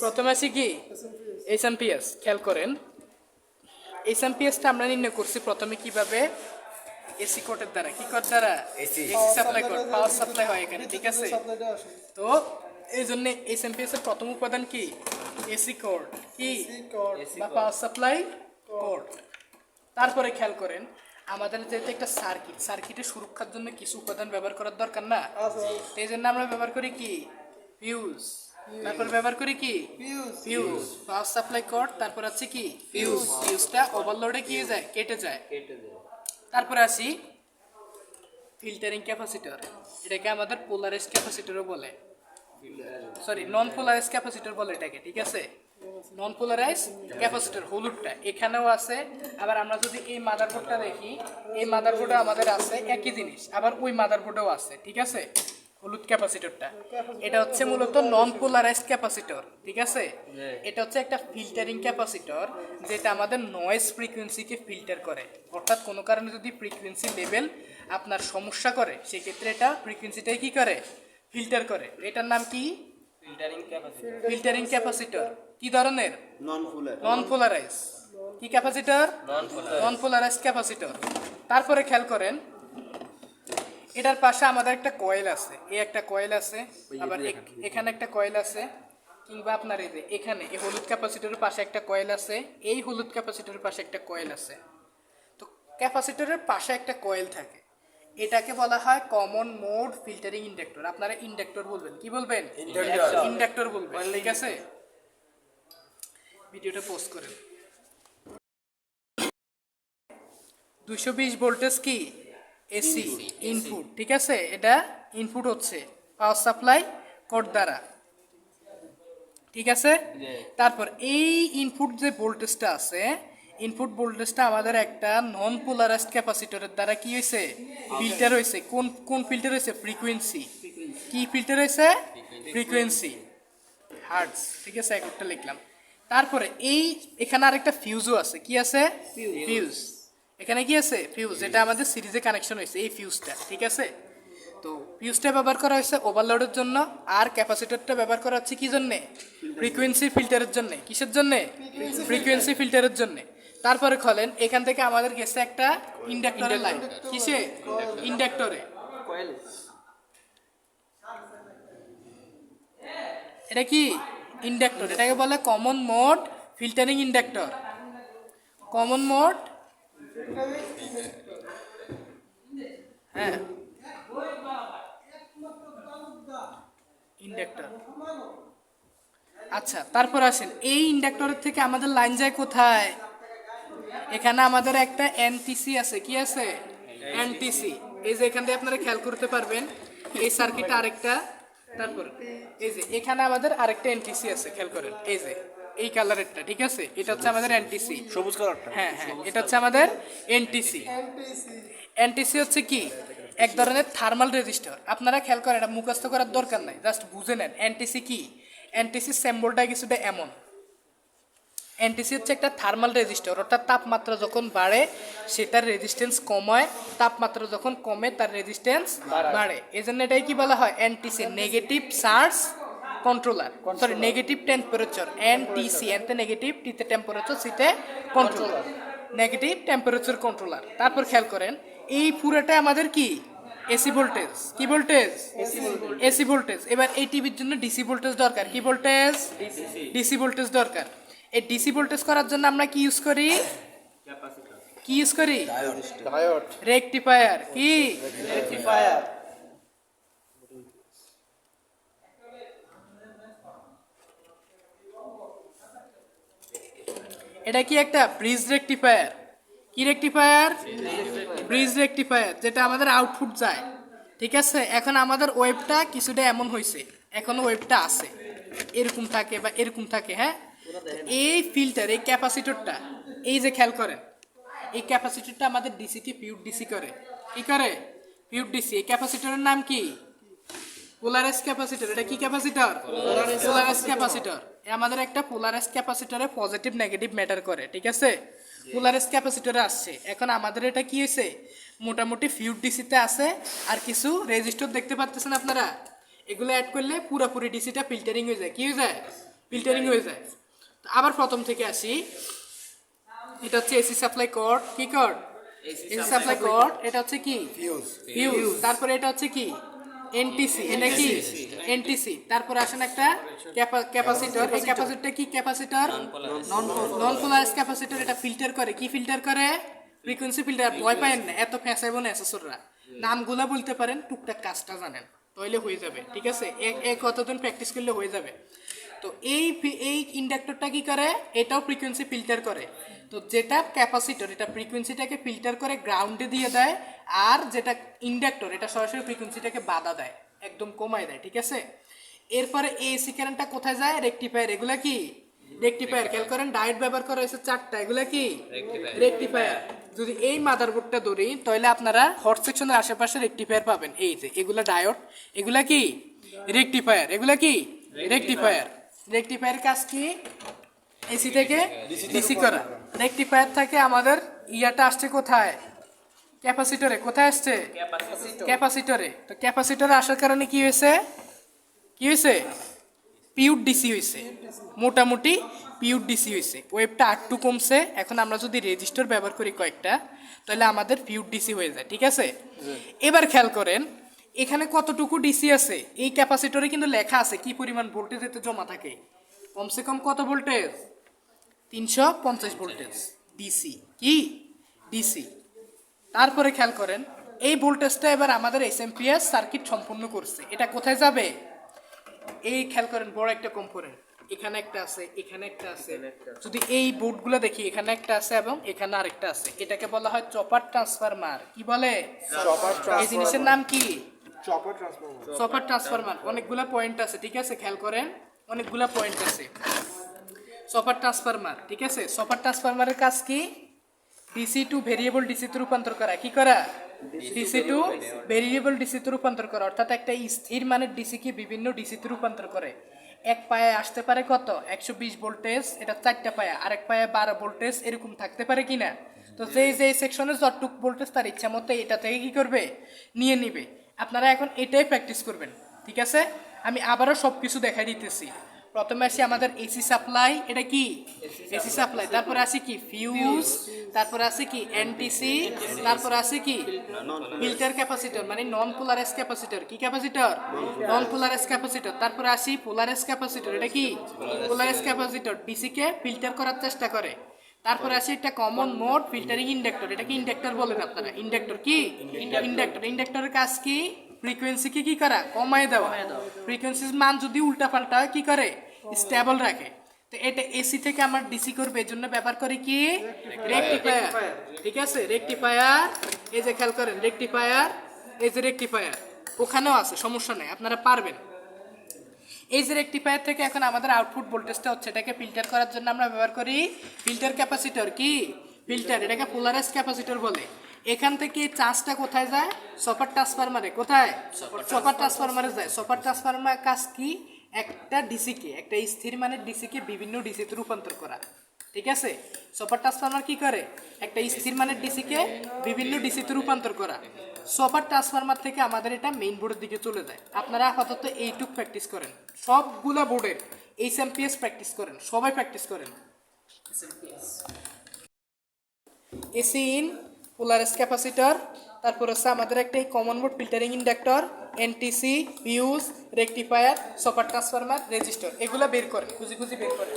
প্রথমে আছে কি এসএমপিএস। খেয়াল করেন, এসএমপিএসটা আমরা নির্ণয় করছি প্রথমে কিভাবে, এসি কোডের দ্বারা। কি কোড দ্বারা? AC supply code, power supply হয় এখানে, ঠিক আছে। তো এই জন্য এসএমপিএস এর প্রথম উপাদান কি? এসি কোড, কি বা পাওয়ার সাপ্লাই কোড। তারপরে খেয়াল করেন, আমাদের যেহেতু একটা সার্কিটের সুরক্ষার জন্য কিছু উপাদান ব্যবহার করার দরকার না, এই জন্য আমরা ব্যবহার করি কি? ফিউজ। তারপর ব্যবহার করি কি? ফিউজ। পাওয়ার সাপ্লাই কোড, তারপর আছে কি? ফিউজটা ওভারলোডে কি হয়ে যায়? কেটে যায়। তারপরে আসি ফিল্টারিং ক্যাপাসিটর। এটাকে আমাদের পোলারাইজড ক্যাপাসিটরও বলে, সরি নন পোলারাইজড ক্যাপাসিটর বলে এটাকে, ঠিক আছে। নন পোলারাইজড ক্যাপাসিটর হলুদটা এখানেও আছে। আবার আমরা যদি এই মাদারবোর্ডটা দেখি, এই মাদারবোর্ডে আমাদের আছে একই জিনিস, আবার ওই মাদারবোর্ডেও আছে, ঠিক আছে। হলুদ ক্যাপাসিটরটা এটা হচ্ছে মূলত নন পোলারাইজড ক্যাপাসিটর, ঠিক আছে। এটা হচ্ছে একটা ফিল্টারিং ক্যাপাসিটর, যেটা আমাদের নয়েজ ফ্রিকোয়েন্সিকে ফিল্টার করে। অর্থাৎ কোনো কারণে যদি ফ্রিকোয়েন্সি লেভেল আপনার সমস্যা করে, সেক্ষেত্রে এটা ফ্রিকোয়েন্সিটাই কি করে? ফিল্টার করে। এটার নাম কি? Filtering capacitor. কি ধরনের? নন পোলারাইজ। কি ক্যাপাসিটর? নন পোলারাইজ ক্যাপাসিটর। তারপরে খেয়াল করেন, এটার পাশে আমাদের একটা কয়েল আছে, এই একটা কয়েল আছে, আবার এখানে একটা কয়েল আছে, কিংবা আপনার এই যে এখানে এই হলুদ ক্যাপাসিটরের পাশে একটা কয়েল আছে, এই হলুদ ক্যাপাসিটরের পাশে একটা কয়েল আছে। তো ক্যাপাসিটরের পাশে একটা কয়েল থাকে, এটাকে বলা হয় কমন মোড ফিল্টারিং ইন্ডাক্টর। আপনারা ইন্ডাক্টর বলবেন। কি বলবেন? ইন্ডাক্টর বলবেন, ঠিক আছে। ভিডিওটা পোস্ট করেন। 220 ভোল্টেজ কি? এসি ইনপুট, ঠিক আছে। এটা ইনপুট হচ্ছে পাওয়ার সাপ্লাই কোড দ্বারা, ঠিক আছে। তারপর এই ইনপুট যে ভোল্টেজটা আছে, ইনপুট ভোল্টেজটা আমাদের একটা নন পোলারাইজড ক্যাপাসিটরের দ্বারা কি হয়েছে? ফিল্টার হয়েছে। কোন ফিল্টার হয়েছে? ফ্রিকোয়েন্সি। কি ফিল্টার হয়েছে? ফ্রিকোয়েন্সি, হার্টজ, ঠিক আছে। একটা লিখলাম। তারপরে এখানে আরেকটা ফিউজও আছে। কি আছে? ফিউজ। এখানে কি আছে? ফিউজ। এটা আমাদের সিরিজে কানেকশন হয়েছে এই ফিউজটা, ঠিক আছে। তো ফিউজটা ব্যবহার করা হয়েছে ওভারলোডের জন্য, আর ক্যাপাসিটরটা ব্যবহার করা হচ্ছে কি জন্যে? ফ্রিকোয়েন্সি ফিল্টারের জন্য। কিসের জন্যে? ফ্রিকোয়েন্সি ফিল্টারের জন্য। তারপরে খোলেন, এখান থেকে আমাদের গেছে একটা ইন্ডাক্টরের লাইন। কিসে? ইন্ডাক্টরে। এটা কি? ইন্ডাক্টর। এটাকে বলে common mode filtering inductor. Common mode, হ্যাঁ, ইন্ডাক্টর। আচ্ছা, তারপর আসেন, এই ইন্ডাক্টরের থেকে আমাদের লাইন যায় কোথায়? এখানে আমাদের একটা এনটিসি আছে। কি আছে? এনটিসি। এই যে এখান থেকে আপনারা খেয়াল করতে পারবেন, এই সার্কিট আরেকটা, তারপর এই যে এখানে আমাদের আরেকটা এনটিসি আছে। খেয়াল করেন, এই যে এই কালারেরটা, ঠিক আছে। এটা হচ্ছে আমাদের এনটিসি, সবুজ কালারটা। হ্যাঁ হ্যাঁ, এটা হচ্ছে আমাদের এনটিসি। এনটিসি হচ্ছে কি? এক ধরনের থার্মাল রেজিস্টার। আপনারা খেয়াল করেন, এটা মুখস্থ করার দরকার নাই, জাস্ট বুঝে নেন এনটিসি কি। এনটিসি সিম্বলটা কিছুটা এমন। এনটিসি হচ্ছে একটা থার্মাল রেজিস্টার, অর্থাৎ তাপমাত্রা যখন বাড়ে সেটার রেজিস্ট্যান্স কমায়, তাপমাত্রা যখন কমে তার রেজিস্ট্যান্স বাড়ে। এই জন্য এটাই কি বলা হয়? NTC, negative charge controller, sorry negative temperature. NTC, এনতে নেগেটিভ, টিতে টেম্পারেচার, সিতে কন্ট্রোলার, নেগেটিভ টেম্পারেচার কন্ট্রোলার। তারপর খেয়াল করেন, এই পুরোটা আমাদের কি? AC voltage. কি ভোল্টেজ? AC voltage. এবার এই টিভির জন্য ডিসি ভোল্টেজ দরকার। কি ভোল্টেজ? ডিসি ভোল্টেজ দরকার। এই ডিসি ভোল্টেজ করার জন্য আমরা কি ইউজ করি? কি ইউজ করি? Diode, rectifier. কি? রেকটিফায়ার। এটা কি একটা ব্রিজ রেকটিফায়ার? কি রেকটিফায়ার? ব্রিজ রেকটিফায়ার, যেটা আমাদের আউটপুট যায়, ঠিক আছে। এখন আমাদের ওয়েভটা কিছুটা এমন হয়েছে, এখন ওয়েভটা আছে, এরকম থাকে বা এরকম থাকে, হ্যাঁ। এই ফিল্টার, এই ক্যাপাসিটরটা, এই যে খেয়াল করেন, এই ক্যাপাসিটরটা আমাদের ডিসিকে পিউর ডিসি করে। কি করে? Pure DC. এই ক্যাপাসিটরের নাম কি? Polarise capacitor. এটা কি ক্যাপাসিটর? Polarise capacitor. আমাদের একটা পোলারাইজ ক্যাপাসিটরে পজিটিভ নেগেটিভ ম্যাটার করে, ঠিক আছে। পোলারাইজ ক্যাপাসিটরে আসছে। এখন আমাদের এটা কি হয়েছে? মোটামুটি ফিউর ডিসিতে আছে, আর কিছু রেজিস্টর দেখতে পাচ্ছেন আপনারা, এগুলো অ্যাড করলে পুরোপুরি ডিসিটা ফিল্টারিং হয়ে যায়, কি হয়ে যায়, ফিল্টারিং হয়ে যায়। তো আবার প্রথম থেকে আসি, এটা হচ্ছে এসি সাপ্লাই কর্ড, কি কর্ড, এসি সাপ্লাই কর্ড, এটা হচ্ছে কি ফিউজ, তারপরে এটা হচ্ছে কি এনটিসি, এটা কি এনটিসি, তারপরে আসেন একটা ক্যাপাসিটর, এই ক্যাপাসিটরটা কি ক্যাপাসিটর, নন পোলারাইজ ক্যাপাসিটর, এটা ফিল্টার করে, কি ফিল্টার করে, ফ্রিকোয়েন্সি ফিল্টার। ভয় পায়েন না, এত ফ্যাঁসাইব না অ্যাসেসররা, নামগুলা বলতে পারেন, টুকটাক কাজটা জানেন, তাহলে হয়ে যাবে, ঠিক আছে, এক কতদিন প্র্যাকটিস করলে হয়ে যাবে। তো এই ইন্ডাক্টরটা কি করে, এটাও ফ্রিকোয়েন্সি ফিল্টার করে। তো যেটা ক্যাপাসিটর, এটা ফ্রিকোয়েন্সিটাকে ফিল্টার করে গ্রাউন্ডে দিয়ে দেয়, আর যেটা ইন্ডাক্টর, এটা সরাসরি ফ্রিকোয়েন্সিটাকে বাধা দেয়, একদম কমায় দেয়, ঠিক আছে। এরপরে এসি কারেন্টটা কোথায় যায়, রেকটিফায়ার, এগুলা কি রেকটিফায়ার, খেয়াল করেন ডায়োড ব্যবহার করা হয়েছে 4টা, এগুলা কি রেকটিফায়ার। যদি এই মাদারবোর্ডটা ধরি তাহলে আপনারা হট সেকশনের আশেপাশে রেকটিফায়ার পাবেন, এই যে এগুলা ডায়োড, এগুলা কি রেকটিফায়ার, এগুলা কি রেকটিফায়ার। রেকটিফায়ার কাজ কি, এসি থেকে ডিসি করা। রেকটিফায়ার থেকে আমাদের ইয়াটা আসছে কোথায়, ক্যাপাসিটরে, কোথায় আসছে ক্যাপাসিটরে। তো ক্যাপাসিটরে আসার কারণে কি হয়েছে, কি হয়েছে, পিউর ডিসি হয়েছে, মোটামুটি পিউর ডিসি হয়েছে, ওয়েবটা একটু কমছে। এখন আমরা যদি রেজিস্টার ব্যবহার করি কয়েকটা, তাহলে আমাদের পিউর ডিসি হয়ে যায়, ঠিক আছে। এবার খেয়াল করেন এখানে কতটুকু ডিসি আছে, এই ক্যাপাসিটরে কিন্তু লেখা আছে কি পরিমাণ ভোল্টেজ এতে জমা থাকে, কমসে কম কত ভোল্টেজ, 350 ভোল্টেজ ডিসি, কি ডিসি। তারপরে খেয়াল করেন এই ভোল্টেজটা এবার আমাদের এসএমপিএস সার্কিট সম্পূর্ণ করছে, এটা কোথায় যাবে, এই খেয়াল করেন বড় একটা কম্পোনেন্ট, এখানে একটা আছে, এখানে একটা আছে, যদি এই বোর্ডগুলো দেখি এখানে একটা আছে এবং এখানে আরেকটা আছে, এটাকে বলা হয় চপার ট্রান্সফরমার, কি বলে, এই জিনিসের নাম কি, চপার ট্রান্সফরমার। অনেকগুলা পয়েন্ট আছে, ঠিক আছে, খেয়াল করেন অনেকগুলা পয়েন্ট আছে চপার ট্রান্সফরমার, ঠিক আছে। চপার ট্রান্সফরমারের কাজ কি, ডিসি টু ভেরিয়েবল ডিসিতে রূপান্তর করা, কি করা, ডিসি টু ভেরিয়েবল ডিসিতে রূপান্তর করা, অর্থাৎ একটা স্থির মানের ডিসিকে বিভিন্ন ডিসিতে রূপান্তর করে। এক পায়ে আসতে পারে কত 120 ভোল্টেজ, এটা 4টা পায়া, আরেক পায়ে 12 ভোল্টেজ, এরকম থাকতে পারে কিনা। তো যে সেকশনে যতটুক ভোল্টেজ তার ইচ্ছা মতো এটা থেকে কি করবে, নিয়ে নিবে। আপনারা এখন এটাই প্র্যাকটিস করবেন, ঠিক আছে। আমি আবারও সব কিছু দেখাই দিতেছি। প্রথমে আসি আমাদের এসি সাপ্লাই, এটা কি এসি সাপ্লাই, তারপরে আসি কি ফিউজ, তারপরে আসি কি এনটিসি, তারপরে আসি কি ফিল্টার ক্যাপাসিটর, মানে নন পোলারাইজ ক্যাপাসিটর, কি ক্যাপাসিটর, নন পোলারাইজ ক্যাপাসিটর, তারপরে আসি পোলারাইজ ক্যাপাসিটর, এটা কি পোলারাইজ ক্যাপাসিটর, ডিসি কে ফিল্টার করার চেষ্টা করে। তারপরে আসে একটা কমন মোড ফিল্টারিং ইন্ডাক্টর, এটা কি ইন্ডাক্টর বলেন আপনারা, ইন্ডাক্টর কি ইন্ডাক্টর, ইন্ডাক্টরের কাজ কি ফ্রিকোয়েন্সিকে কি করা, কমায় দেওয়া, ফ্রিকোয়েন্সির মান যদি উল্টা পাল্টা হয় কি করে, স্টেবল রাখে। তো এটা এসি থেকে আমরা ডিসি করবে, এর জন্য ব্যবহার করি কি রেকটিফায়ার, ঠিক আছে। রেকটিফায়ার, এই যে খেয়াল করেন রেকটিফায়ার, এই যে রেকটিফায়ার ওখানেও আছে, সমস্যা নেই, আপনারা পারবেন। এই যে রেকটিফায়ার থেকে এখন আমাদের আউটপুট ভোল্টেজটা হচ্ছে, এটাকে ফিল্টার করার জন্য আমরা ব্যবহার করি ফিল্টার ক্যাপাসিটর, কি ফিল্টার, এটাকে পোলারাইজ ক্যাপাসিটর বলে। এখান থেকে চার্জটা কোথায় যায়, সুপার ট্রান্সফরমারে, কোথায় সুপার ট্রান্সফরমারে যায়। সুপার ট্রান্সফরমার কাজ কি, একটা ডিসিকে, একটা স্থির মানের ডিসিকে বিভিন্ন ডিসিতে রূপান্তর করা, ঠিক আছে। সুপার ট্রান্সফরমার কি করে, একটা স্থির মানের ডিসিকে বিভিন্ন ডিসিতে রূপান্তর করা। সুপার ট্রান্সফরমার থেকে আমাদের এটা মেইন বোর্ডের দিকে চলে যায়। আপনারা আপাতত এইটুক প্র্যাকটিস করেন, সবগুলা বোর্ডের এসএমপিএস প্র্যাকটিস করেন, সবাই প্র্যাকটিস করেন। এসি ইন, পোলারাইজ ক্যাপাসিটর, তারপর হচ্ছে আমাদের একটা common mode filtering inductor, NTC, fuse, rectifier, super transformer, register, এগুলা বের করেন, খুঁজি বের করেন।